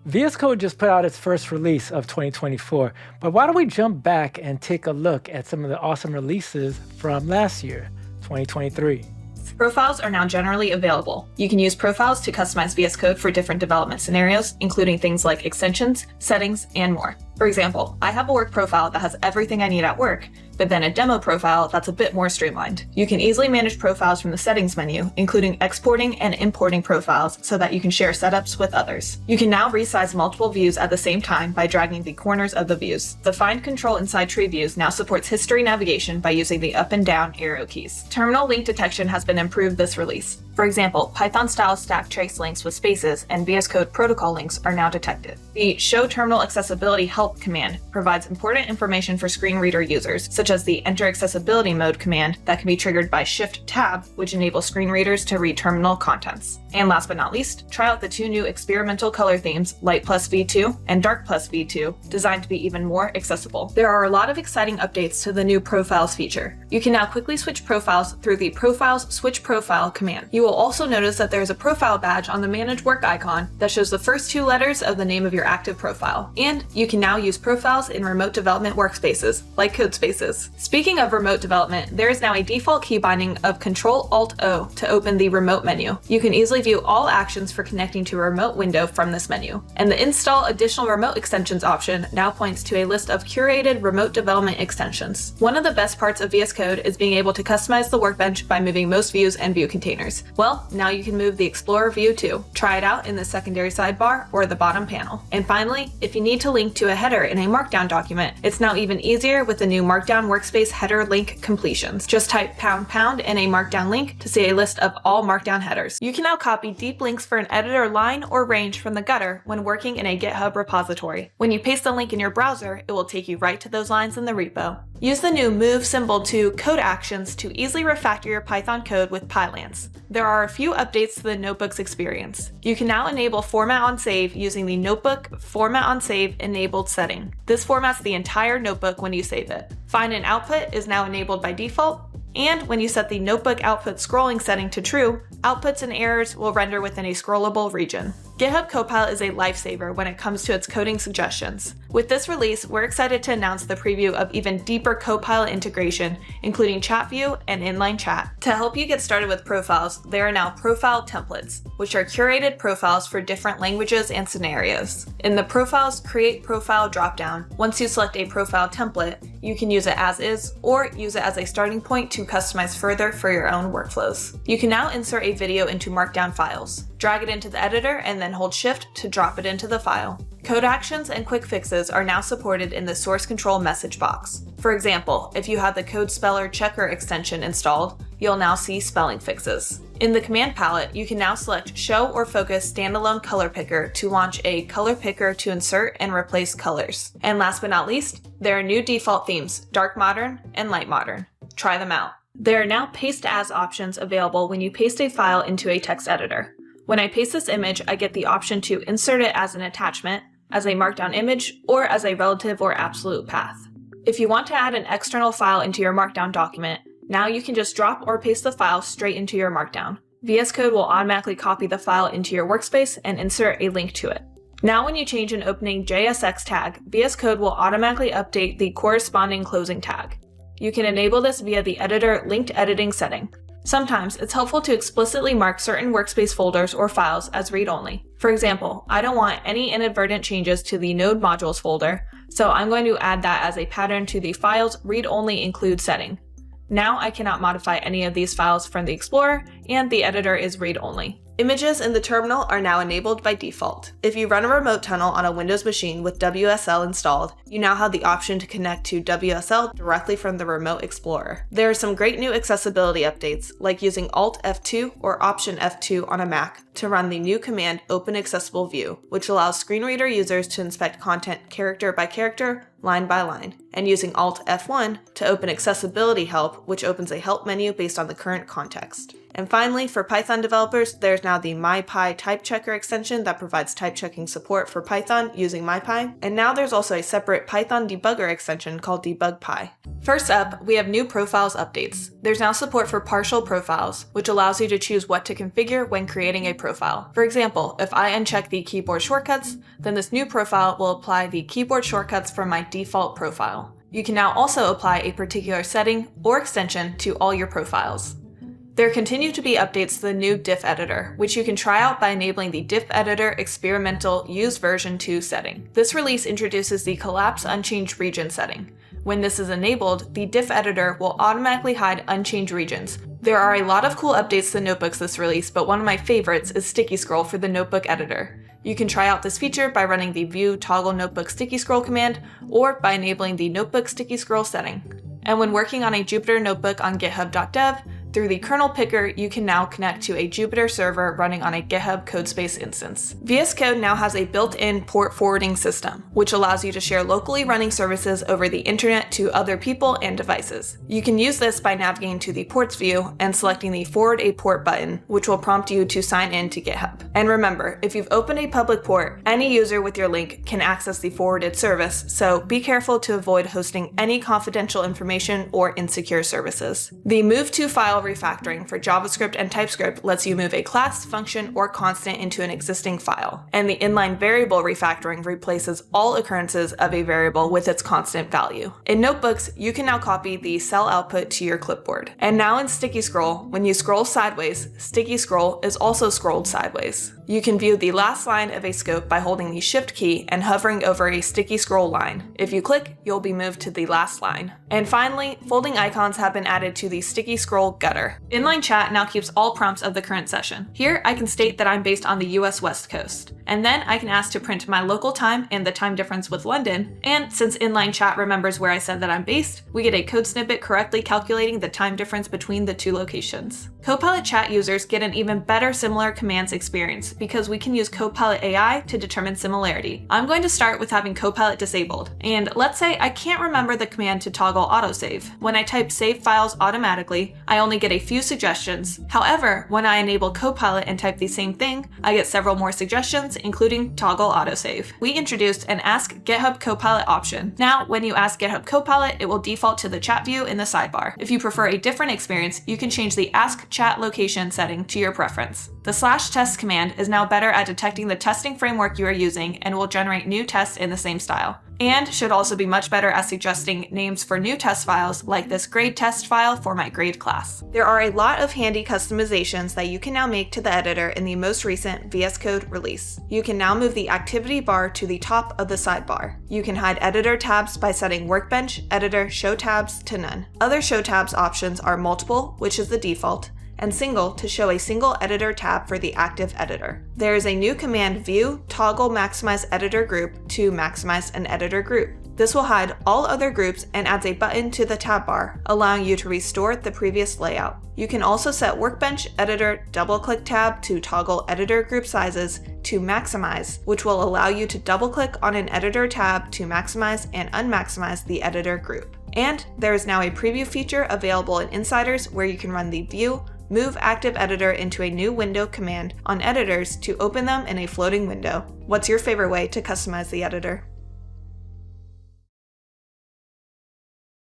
VS Code just put out its first release of 2024, but why don't we jump back and take a look at some of the awesome releases from last year, 2023. Profiles are now generally available. You can use profiles to customize VS Code for different development scenarios, including things like extensions, settings, and more. For example, I have a work profile that has everything I need at work, but then a demo profile that's a bit more streamlined. You can easily manage profiles from the settings menu, including exporting and importing profiles so that you can share setups with others. You can now resize multiple views at the same time by dragging the corners of the views. The Find control inside tree views now supports history navigation by using the up and down arrow keys. Terminal link detection has been improved this release. For example, Python-style stack trace links with spaces and VS Code protocol links are now detected. The Show Terminal Accessibility Help command provides important information for screen reader users, such as the Enter Accessibility Mode command that can be triggered by Shift-Tab, which enables screen readers to read terminal contents. And last but not least, try out the two new experimental color themes, Light Plus V2 and Dark Plus V2, designed to be even more accessible. There are a lot of exciting updates to the new Profiles feature. You can now quickly switch profiles through the Profiles Switch Profile command. You will also notice that there is a profile badge on the Manage Work icon that shows the first two letters of the name of your active profile. And you can now use profiles in remote development workspaces, like Codespaces. Speaking of remote development, there is now a default key binding of Ctrl-Alt-O to open the remote menu. You can easily view all actions for connecting to a remote window from this menu. And the Install Additional Remote Extensions option now points to a list of curated remote development extensions. One of the best parts of VS Code is being able to customize the workbench by moving most views and view containers. Well, now you can move the Explorer view too. Try it out in the secondary sidebar or the bottom panel. And finally, if you need to link to a header in a Markdown document, it's now even easier with the new Markdown Workspace header link completions. Just type ## in a Markdown link to see a list of all Markdown headers. You can now copy deep links for an editor line or range from the gutter when working in a GitHub repository. When you paste the link in your browser, it will take you right to those lines in the repo. Use the new move symbol to Code Actions to easily refactor your Python code with Pylance. There are a few updates to the Notebooks experience. You can now enable Format on Save using the Notebook Format on Save enabled setting. This formats the entire notebook when you save it. Find and Output is now enabled by default, and when you set the Notebook Output scrolling setting to true, outputs and errors will render within a scrollable region. GitHub Copilot is a lifesaver when it comes to its coding suggestions. With this release, we're excited to announce the preview of even deeper Copilot integration, including chat view and inline chat. To help you get started with profiles, there are now profile templates, which are curated profiles for different languages and scenarios. In the Profiles Create Profile dropdown, once you select a profile template, you can use it as is or use it as a starting point to customize further for your own workflows. You can now insert a video into Markdown files. Drag it into the editor and then hold Shift to drop it into the file. Code actions and quick fixes are now supported in the source control message box. For example, if you have the Code Speller Checker extension installed, you'll now see spelling fixes. In the command palette, you can now select Show or Focus Standalone Color Picker to launch a color picker to insert and replace colors. And last but not least, there are new default themes, Dark Modern and Light Modern. Try them out. There are now Paste As options available when you paste a file into a text editor. When I paste this image, I get the option to insert it as an attachment, as a markdown image, or as a relative or absolute path. If you want to add an external file into your markdown document, now you can just drop or paste the file straight into your markdown. VS Code will automatically copy the file into your workspace and insert a link to it. Now when you change an opening JSX tag, VS Code will automatically update the corresponding closing tag. You can enable this via the Editor Linked Editing setting. Sometimes it's helpful to explicitly mark certain workspace folders or files as read-only. For example, I don't want any inadvertent changes to the Node Modules folder, so I'm going to add that as a pattern to the Files Read-Only Include setting. Now I cannot modify any of these files from the Explorer, and the editor is read-only. Images in the terminal are now enabled by default. If you run a remote tunnel on a Windows machine with WSL installed, you now have the option to connect to WSL directly from the Remote Explorer. There are some great new accessibility updates, like using Alt F2 or Option F2 on a Mac to run the new command Open Accessible View, which allows screen reader users to inspect content character by character, line by line, and using Alt F1 to open Accessibility Help, which opens a help menu based on the current context. And finally, for Python developers, there's now the MyPy type checker extension that provides type checking support for Python using MyPy. And now there's also a separate Python debugger extension called DebugPy. First up, we have new profiles updates. There's now support for partial profiles, which allows you to choose what to configure when creating a profile. For example, if I uncheck the keyboard shortcuts, then this new profile will apply the keyboard shortcuts from my default profile. You can now also apply a particular setting or extension to all your profiles. There continue to be updates to the new diff editor, which you can try out by enabling the diff editor experimental use version 2 setting. This release introduces the collapse unchanged region setting. When this is enabled, the diff editor will automatically hide unchanged regions. There are a lot of cool updates to notebooks this release, but one of my favorites is sticky scroll for the notebook editor. You can try out this feature by running the view toggle notebook sticky scroll command or by enabling the notebook sticky scroll setting. And when working on a Jupyter notebook on github.dev, through the kernel picker, you can now connect to a Jupyter server running on a GitHub Codespace instance. VS Code now has a built-in port forwarding system, which allows you to share locally running services over the internet to other people and devices. You can use this by navigating to the ports view and selecting the Forward a Port button, which will prompt you to sign in to GitHub. And remember, if you've opened a public port, any user with your link can access the forwarded service, so be careful to avoid hosting any confidential information or insecure services. The move to file refactoring for JavaScript and TypeScript lets you move a class, function, or constant into an existing file. And the inline variable refactoring replaces all occurrences of a variable with its constant value. In notebooks, you can now copy the cell output to your clipboard. And now in Sticky Scroll, when you scroll sideways, Sticky Scroll is also scrolled sideways. You can view the last line of a scope by holding the Shift key and hovering over a sticky scroll line. If you click, you'll be moved to the last line. And finally, folding icons have been added to the sticky scroll gutter. Inline chat now keeps all prompts of the current session. Here, I can state that I'm based on the US West Coast. And then I can ask to print my local time and the time difference with London. And since inline chat remembers where I said that I'm based, we get a code snippet correctly calculating the time difference between the two locations. Copilot chat users get an even better similar commands experience because we can use Copilot AI to determine similarity. I'm going to start with having Copilot disabled. And let's say I can't remember the command to toggle autosave. When I type save files automatically, I only get a few suggestions. However, when I enable Copilot and type the same thing, I get several more suggestions, including toggle autosave. We introduced an Ask GitHub Copilot option. Now, when you ask GitHub Copilot, it will default to the chat view in the sidebar. If you prefer a different experience, you can change the Ask Chat location setting to your preference. The /test command is now better at detecting the testing framework you are using and will generate new tests in the same style. And should also be much better at suggesting names for new test files like this grade test file for my grade class. There are a lot of handy customizations that you can now make to the editor in the most recent VS Code release. You can now move the activity bar to the top of the sidebar. You can hide editor tabs by setting Workbench, Editor, Show Tabs to none. Other Show Tabs options are multiple, which is the default, and single to show a single editor tab for the active editor. There is a new command view toggle maximize editor group to maximize an editor group. This will hide all other groups and adds a button to the tab bar, allowing you to restore the previous layout. You can also set Workbench Editor double-click tab to toggle editor group sizes to maximize, which will allow you to double-click on an editor tab to maximize and unmaximize the editor group. And there is now a preview feature available in Insiders where you can run the view move active editor into a new window command on editors to open them in a floating window. What's your favorite way to customize the editor?